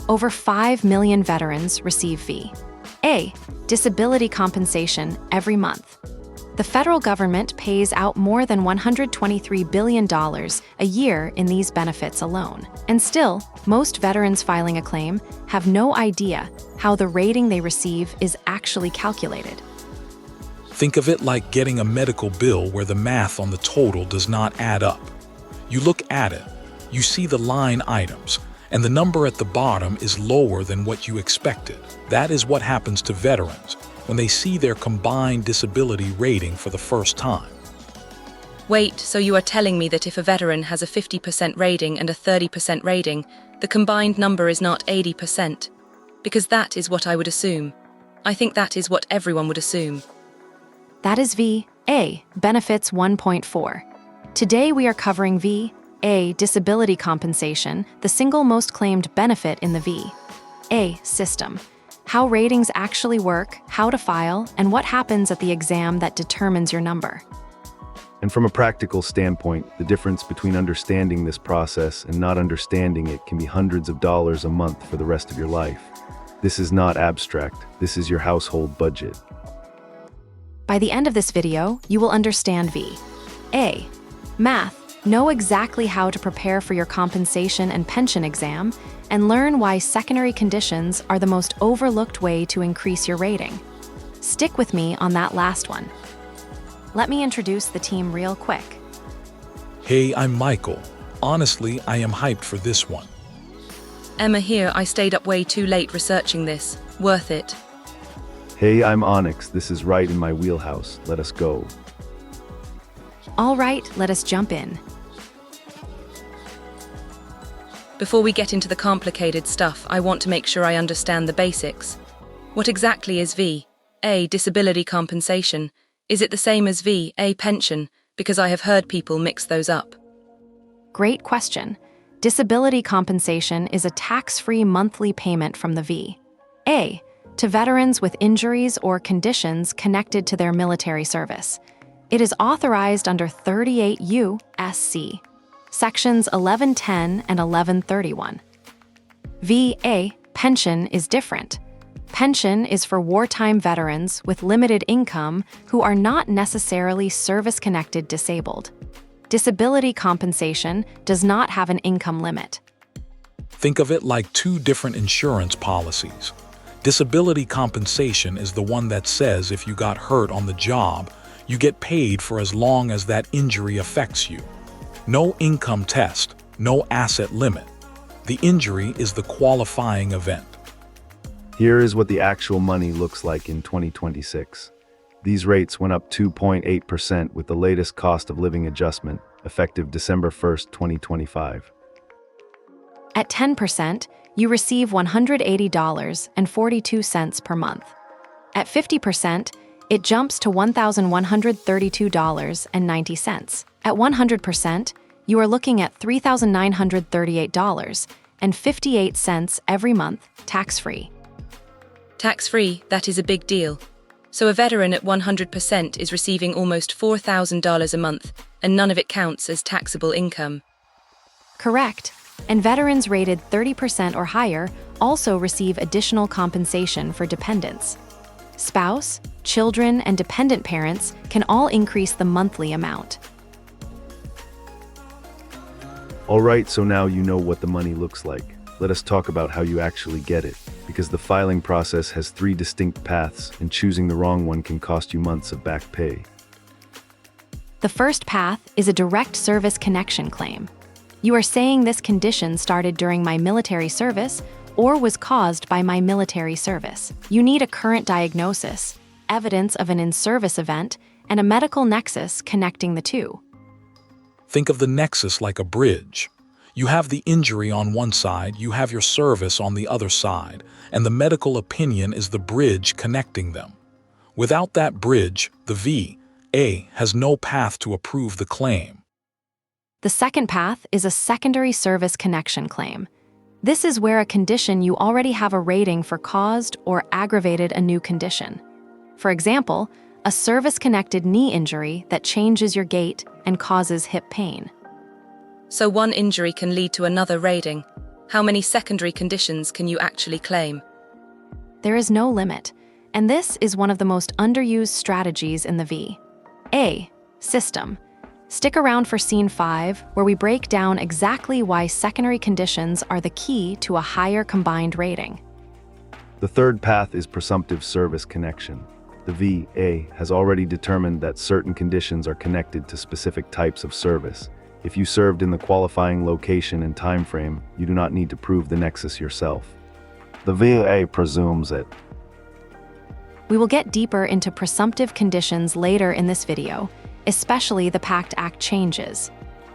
Over 5 million veterans receive V. A. Disability compensation every month. The federal government pays out more than $123 billion a year in these benefits alone. And still, most veterans filing a claim have no idea how the rating they receive is actually calculated. Think of it like getting a medical bill where the math on the total does not add up. You look at it, you see the line items, and the number at the bottom is lower than what you expected. That is what happens to veterans when they see their combined disability rating for the first time. Wait, so you are telling me that if a veteran has a 50% rating and a 30% rating, the combined number is not 80%? Because that is what I would assume. I think that is what everyone would assume. That is VA, Benefits 1.4. Today we are covering VA, Disability Compensation, the single most claimed benefit in the VA system. How ratings actually work, how to file, and what happens at the exam that determines your number. And from a practical standpoint, the difference between understanding this process and not understanding it can be hundreds of dollars a month for the rest of your life. This is not abstract, this is your household budget. By the end of this video, you will understand VA math, know exactly how to prepare for your compensation and pension exam, and learn why secondary conditions are the most overlooked way to increase your rating. Stick with me on that last one. Let me introduce the team real quick. Hey, I'm Michael. Honestly, I am hyped for this one. Emma here, I stayed up way too late researching this. Worth it. Hey, I'm Onyx. This is right in my wheelhouse. Let us go. All right, let us jump in. Before we get into the complicated stuff, I want to make sure I understand the basics. What exactly is VA disability compensation? Is it the same as VA pension? Because I have heard people mix those up. Great question. Disability compensation is a tax-free monthly payment from the VA to veterans with injuries or conditions connected to their military service. It is authorized under 38 U.S.C. Sections 1110 and 1131. VA pension is different. Pension is for wartime veterans with limited income who are not necessarily service-connected disabled. Disability compensation does not have an income limit. Think of it like two different insurance policies. Disability compensation is the one that says if you got hurt on the job, you get paid for as long as that injury affects you. No income test, no asset limit. The injury is the qualifying event. Here is what the actual money looks like in 2026. These rates went up 2.8% with the latest cost of living adjustment, effective December 1st, 2025. At 10%, you receive $180.42 per month. At 50%, it jumps to $1,132.90. At 100%, you are looking at $3,938.58 every month, tax-free. Tax-free, that is a big deal. So a veteran at 100% is receiving almost $4,000 a month, and none of it counts as taxable income. Correct. And veterans rated 30% or higher also receive additional compensation for dependents. Spouse, children, and dependent parents can all increase the monthly amount. All right, so now you know what the money looks like. Let us talk about how you actually get it, because the filing process has 3 distinct paths, and choosing the wrong one can cost you months of back pay. The first path is a direct service connection claim. You are saying this condition started during my military service or was caused by my military service. You need a current diagnosis, evidence of an in-service event, and a medical nexus connecting the two. Think of the nexus like a bridge. You have the injury on one side, you have your service on the other side, and the medical opinion is the bridge connecting them. Without that bridge, the VA has no path to approve the claim. The second path is a secondary service connection claim. This is where a condition you already have a rating for caused or aggravated a new condition. For example, a service-connected knee injury that changes your gait and causes hip pain. So one injury can lead to another rating. How many secondary conditions can you actually claim? There is no limit, and this is one of the most underused strategies in the V. A. System. Stick around for Scene 5, where we break down exactly why secondary conditions are the key to a higher combined rating. The third path is presumptive service connection. The VA has already determined that certain conditions are connected to specific types of service. If you served in the qualifying location and time frame, you do not need to prove the nexus yourself. The VA presumes it. We will get deeper into presumptive conditions later in this video, especially the PACT Act changes.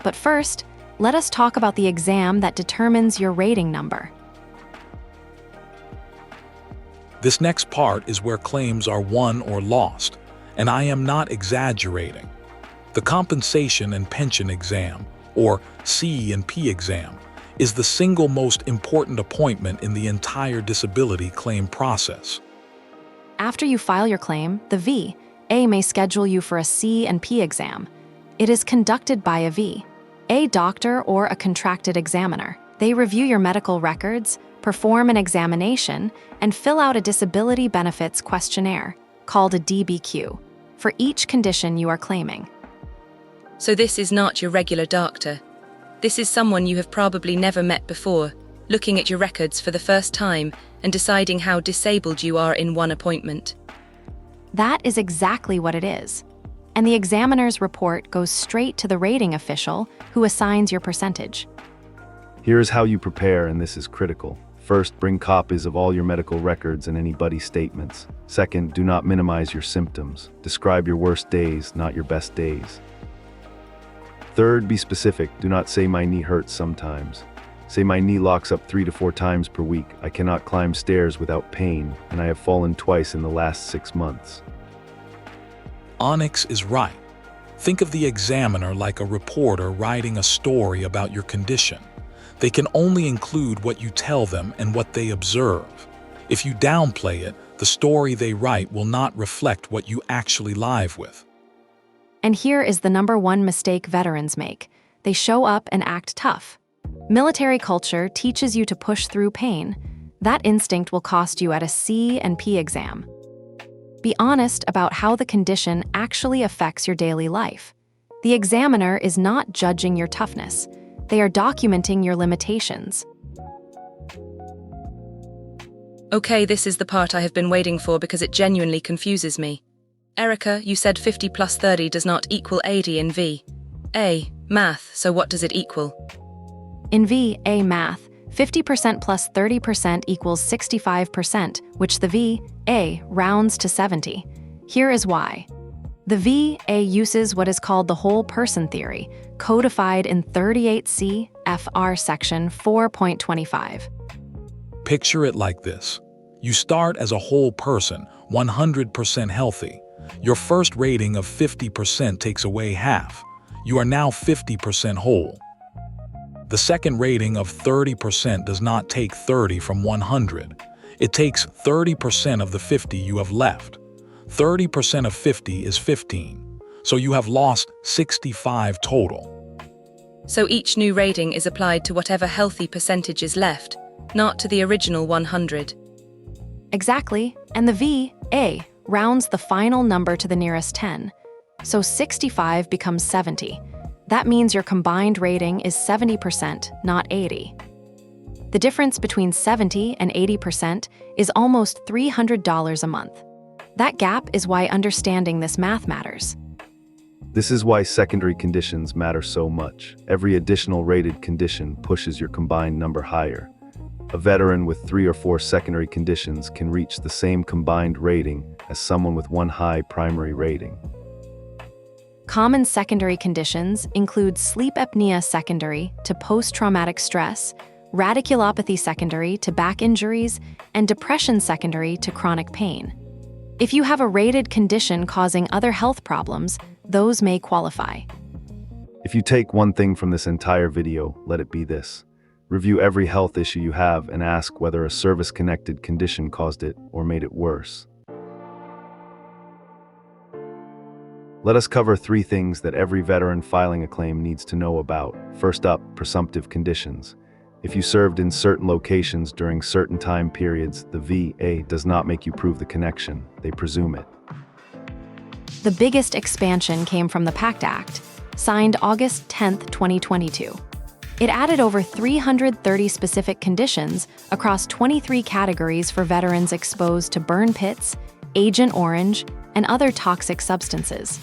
But first, let us talk about the exam that determines your rating number. This next part is where claims are won or lost, and I am not exaggerating. The Compensation and Pension Exam, or C&P Exam, is the single most important appointment in the entire disability claim process. After you file your claim, the VA may schedule you for a C&P exam. It is conducted by a VA doctor or a contracted examiner. They review your medical records, perform an examination, and fill out a disability benefits questionnaire, called a DBQ, for each condition you are claiming. So this is not your regular doctor. This is someone you have probably never met before, looking at your records for the first time and deciding how disabled you are in one appointment. That is exactly what it is. And the examiner's report goes straight to the rating official who assigns your percentage. Here's how you prepare, and this is critical. First, bring copies of all your medical records and any buddy statements. Second, do not minimize your symptoms. Describe your worst days, not your best days. Third, be specific. Do not say my knee hurts sometimes. Say my knee locks up 3 to 4 times per week. I cannot climb stairs without pain, and I have fallen twice in the last 6 months. Onyx is right. Think of the examiner like a reporter writing a story about your condition. They can only include what you tell them and what they observe. If you downplay it, the story they write will not reflect what you actually live with. And here is the #1 mistake veterans make. They show up and act tough. Military culture teaches you to push through pain. That instinct will cost you at a C&P exam. Be honest about how the condition actually affects your daily life. The examiner is not judging your toughness. They are documenting your limitations. Okay, this is the part I have been waiting for because it genuinely confuses me. Erica, you said 50 plus 30 does not equal 80 in VA math, so what does it equal? In VA math, 50% plus 30% equals 65%, which the VA rounds to 70. Here is why. The VA uses what is called the whole person theory, codified in 38 CFR section 4.25. Picture it like this. You start as a whole person, 100% healthy. Your first rating of 50% takes away half. You are now 50% whole. The second rating of 30% does not take 30 from 100. It takes 30% of the 50 you have left. 30% of 50 is 15. So you have lost 65 total. So each new rating is applied to whatever healthy percentage is left, not to the original 100. Exactly, and the VA rounds the final number to the nearest 10. So 65 becomes 70. That means your combined rating is 70%, not 80. The difference between 70 and 80% is almost $300 a month. That gap is why understanding this math matters. This is why secondary conditions matter so much. Every additional rated condition pushes your combined number higher. A veteran with 3 or 4 secondary conditions can reach the same combined rating as someone with 1 high primary rating. Common secondary conditions include sleep apnea secondary to post-traumatic stress, radiculopathy secondary to back injuries, and depression secondary to chronic pain. If you have a rated condition causing other health problems, those may qualify. If you take one thing from this entire video, let it be this. Review every health issue you have and ask whether a service-connected condition caused it or made it worse. Let us cover 3 things that every veteran filing a claim needs to know about. First up, presumptive conditions. If you served in certain locations during certain time periods, the VA does not make you prove the connection. They presume it. The biggest expansion came from the PACT Act, signed August 10, 2022. It added over 330 specific conditions across 23 categories for veterans exposed to burn pits, Agent Orange, and other toxic substances.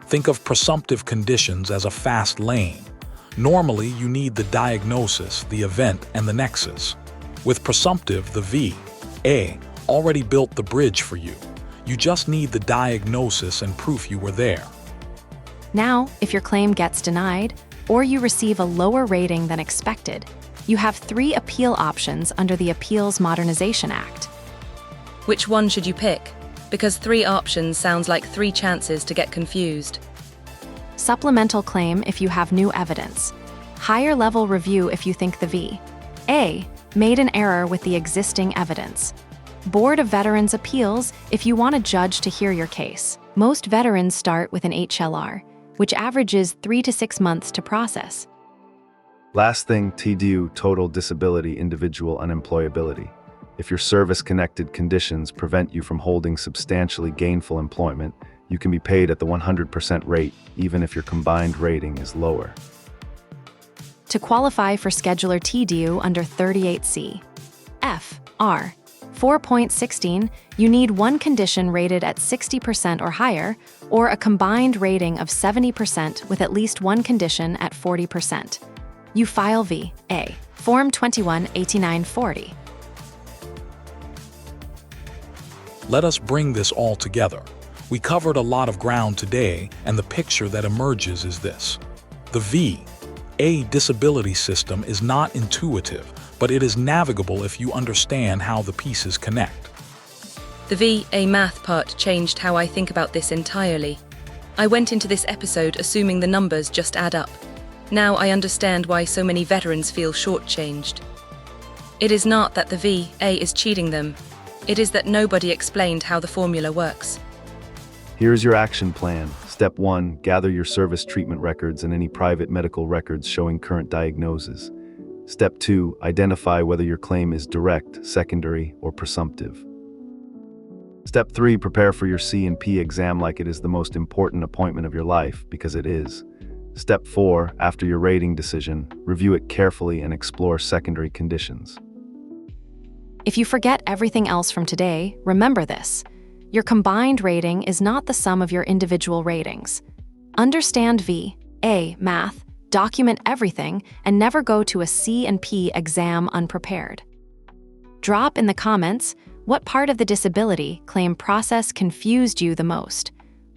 Think of presumptive conditions as a fast lane. Normally, you need the diagnosis, the event, and the nexus. With presumptive, the VA already built the bridge for you. You just need the diagnosis and proof you were there. Now, if your claim gets denied, or you receive a lower rating than expected, you have 3 appeal options under the Appeals Modernization Act. Which one should you pick? Because 3 options sounds like 3 chances to get confused. Supplemental claim if you have new evidence. Higher level review if you think the VA made an error with the existing evidence. Board of Veterans Appeals if you want a judge to hear your case. Most veterans start with an HLR, which averages 3 to 6 months to process. Last thing, TDIU, total disability individual unemployability. If your service-connected conditions prevent you from holding substantially gainful employment, you can be paid at the 100% rate, even if your combined rating is lower. To qualify for Scheduler TDIU under 38C, FR 4.16, you need one condition rated at 60% or higher, or a combined rating of 70% with at least one condition at 40%. You file VA Form 218940. Let us bring this all together. We covered a lot of ground today, and the picture that emerges is this. The VA disability system is not intuitive, but it is navigable if you understand how the pieces connect. The VA math part changed how I think about this entirely. I went into this episode assuming the numbers just add up. Now I understand why so many veterans feel shortchanged. It is not that the VA is cheating them. It is that nobody explained how the formula works. Here's your action plan. Step 1, gather your service treatment records and any private medical records showing current diagnosis. Step 2, identify whether your claim is direct, secondary, or presumptive. Step 3, prepare for your C&P exam like it is the most important appointment of your life, because it is. Step 4, after your rating decision, review it carefully and explore secondary conditions. If you forget everything else from today, remember this. Your combined rating is not the sum of your individual ratings. Understand VA math, document everything, and never go to a C&P exam unprepared. Drop in the comments what part of the disability claim process confused you the most,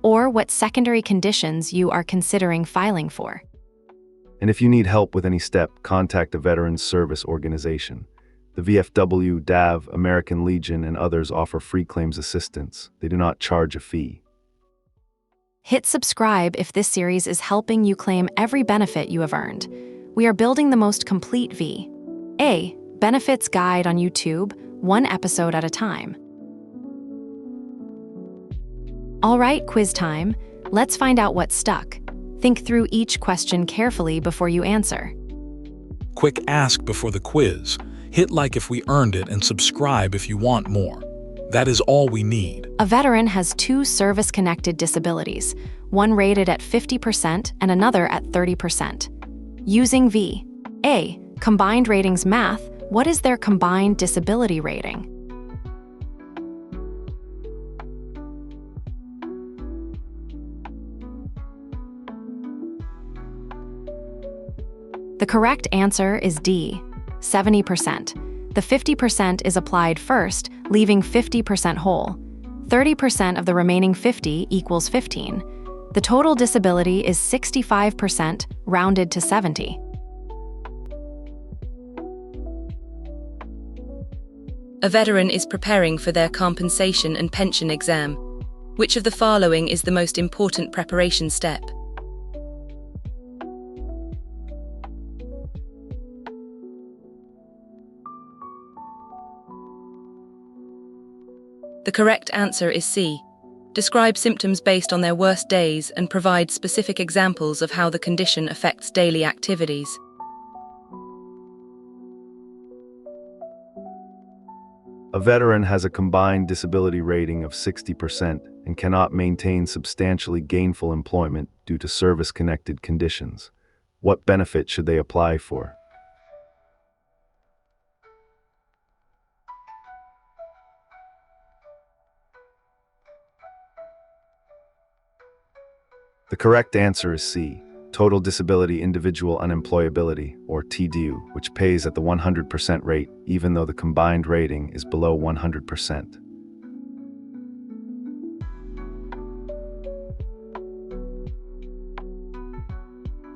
or what secondary conditions you are considering filing for. And if you need help with any step, contact a Veterans Service Organization. The VFW, DAV, American Legion, and others offer free claims assistance. They do not charge a fee. Hit subscribe if this series is helping you claim every benefit you have earned. We are building the most complete VA benefits guide on YouTube, one episode at a time. All right, quiz time. Let's find out what stuck. Think through each question carefully before you answer. Quick ask before the quiz. Hit like if we earned it and subscribe if you want more. That is all we need. A veteran has 2 service-connected disabilities, one rated at 50% and another at 30%. Using VA combined ratings math, what is their combined disability rating? The correct answer is D, 70%. The 50% is applied first, leaving 50% whole. 30% of the remaining 50 equals 15. The total disability is 65%, rounded to 70. A veteran is preparing for their compensation and pension exam. Which of the following is the most important preparation step? The correct answer is C. Describe symptoms based on their worst days and provide specific examples of how the condition affects daily activities. A veteran has a combined disability rating of 60% and cannot maintain substantially gainful employment due to service-connected conditions. What benefit should they apply for? The correct answer is C, Total Disability Individual Unemployability, or TDIU, which pays at the 100% rate even though the combined rating is below 100%.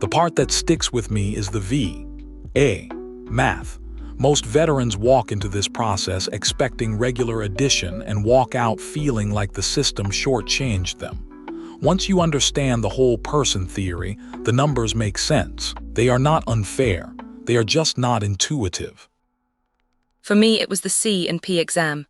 The part that sticks with me is the V. A. Math. Most veterans walk into this process expecting regular addition and walk out feeling like the system shortchanged them. Once you understand the whole person theory, the numbers make sense. They are not unfair. They are just not intuitive. For me, it was the C&P exam.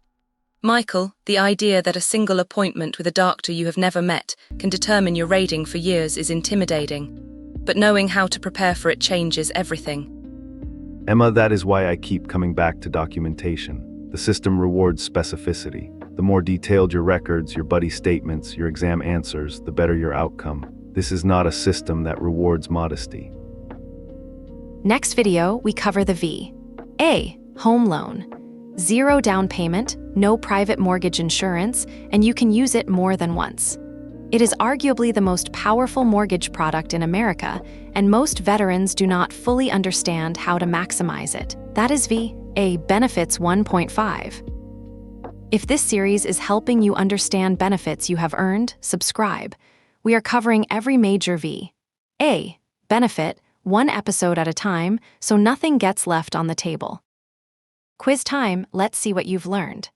Michael, the idea that a single appointment with a doctor you have never met can determine your rating for years is intimidating. But knowing how to prepare for it changes everything. Emma, that is why I keep coming back to documentation. The system rewards specificity. The more detailed your records, your buddy statements, your exam answers, the better your outcome. This is not a system that rewards modesty. Next video, we cover the V. A. Home loan. 0 down payment, no private mortgage insurance, and you can use it more than once. It is arguably the most powerful mortgage product in America, and most veterans do not fully understand how to maximize it. That is V. A. Benefits 1.5. If this series is helping you understand benefits you have earned, subscribe. We are covering every major V. A. Benefit, one episode at a time, so nothing gets left on the table. Quiz time, let's see what you've learned.